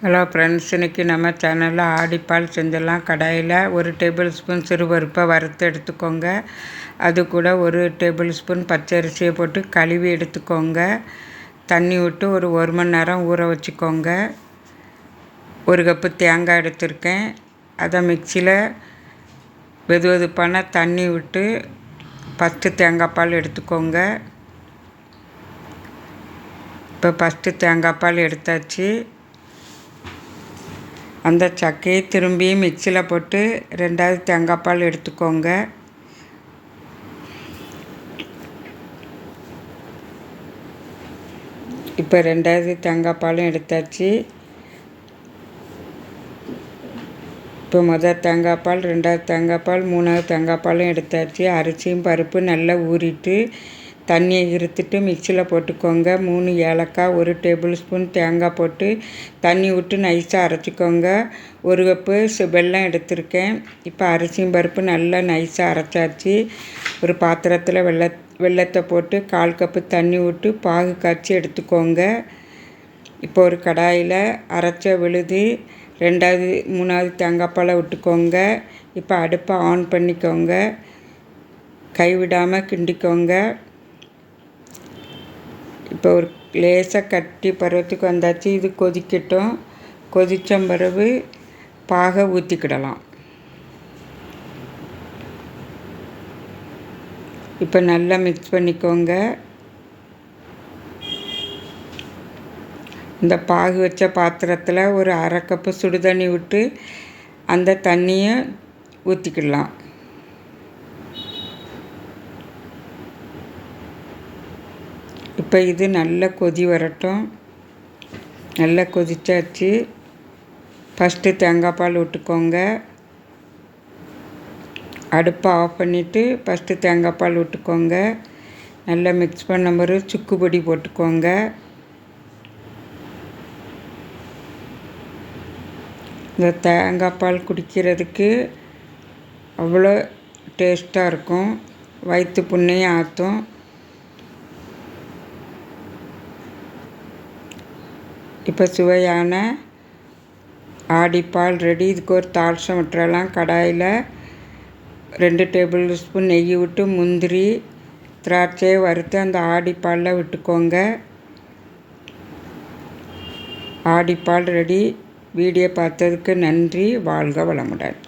Hello friends, இன்றைக்கி நம்ம சேனலில் ஆடிப்பால் செஞ்சிடலாம். கடாயில் 1 டேபிள் ஸ்பூன் சிறுபருப்பை வறுத்து எடுத்துக்கோங்க. அது கூட 1 டேபிள் ஸ்பூன் பச்சரிசியை போட்டு கழுவி எடுத்துக்கோங்க. தண்ணி விட்டு ஒரு மணி நேரம் ஊற வச்சுக்கோங்க. 1 கப்பு தேங்காய் எடுத்திருக்கேன். அதை மிக்சியில் வெதுவெதுப்பான தண்ணி விட்டு ஃபஸ்ட்டு தேங்காய் பால் எடுத்துக்கோங்க. இப்போ ஃபஸ்ட்டு தேங்காய் பால் எடுத்தாச்சு. அந்த சக்கையை திரும்பி மிக்சியில் போட்டு 2வது தேங்காய் பால் எடுத்துக்கோங்க. இப்போ 2வது தேங்காய் பாலும் எடுத்தாச்சு. இப்போ முதல் தேங்காய் பால், 2வது தேங்காய் பால், 3வது தேங்காய் பாலும் எடுத்தாச்சு. அரிசியும் பருப்பு நல்லா ஊறிட்டு தண்ணியை இருத்துட்டு மிக்சியில் போட்டுக்கோங்க. 3 ஏலக்காய், 1 டேபிள் ஸ்பூன் தேங்காய் போட்டு தண்ணி விட்டு நைஸாக அரைச்சிக்கோங்க. 1 கப்பு வெல்லம் எடுத்திருக்கேன். இப்போ அரிசியும் பருப்பு நல்லா நைஸாக அரைச்சாச்சு. ஒரு பாத்திரத்தில் வெல்லத்தை போட்டு 1/4 கப்பு தண்ணி விட்டு பாகு காய்ச்சி எடுத்துக்கோங்க. இப்போ ஒரு கடாயில் அரைச்ச விழுது 2வது 3வது தேங்காய் பாலை விட்டுக்கோங்க. இப்போ அடுப்பை ஆன் பண்ணிக்கோங்க. கைவிடாமல் கிண்டிக்கோங்க. இப்போ ஒரு லேசாக கட்டி பருவத்துக்கு வந்தாச்சு. இது கொதிக்கட்டும். கொதித்த பிறகு பாகை ஊற்றிக்கிடலாம். இப்போ நல்லா மிக்ஸ் பண்ணிக்கோங்க. இந்த பாகு வச்ச பாத்திரத்தில் ஒரு 1/2 கப்பு சுடு தண்ணி விட்டு அந்த தண்ணியை ஊற்றிக்கிடலாம். இப்போ இது நல்லா கொதி வரட்டும். நல்லா கொதிச்சாச்சு. ஃபஸ்ட்டு தேங்காய் பால் விட்டுக்கோங்க. அடுப்பை ஆஃப் பண்ணிவிட்டு ஃபஸ்ட்டு தேங்காய் பால் விட்டுக்கோங்க. நல்லா மிக்ஸ் பண்ண பிறகு சுக்கு பொடி போட்டுக்கோங்க. இந்த தேங்காய் பால் குடிக்கிறதுக்கு அவ்வளோ டேஸ்ட்டாக இருக்கும். வயிற்று புண்ணையும் ஆற்றும். இப்போ சுவையான ஆடிப்பால் ரெடி. இதுக்கு ஒரு தாளிசம் விட்டுறலாம். கடாயில் 2 டேபிள் ஸ்பூன் நெய் விட்டு முந்திரி திராட்சையை வறுத்து அந்த ஆடிப்பாலில் விட்டுக்கோங்க. ஆடிப்பால் ரெடி. வீடியோ பார்த்ததுக்கு நன்றி. வாழ்க வளமுடன்.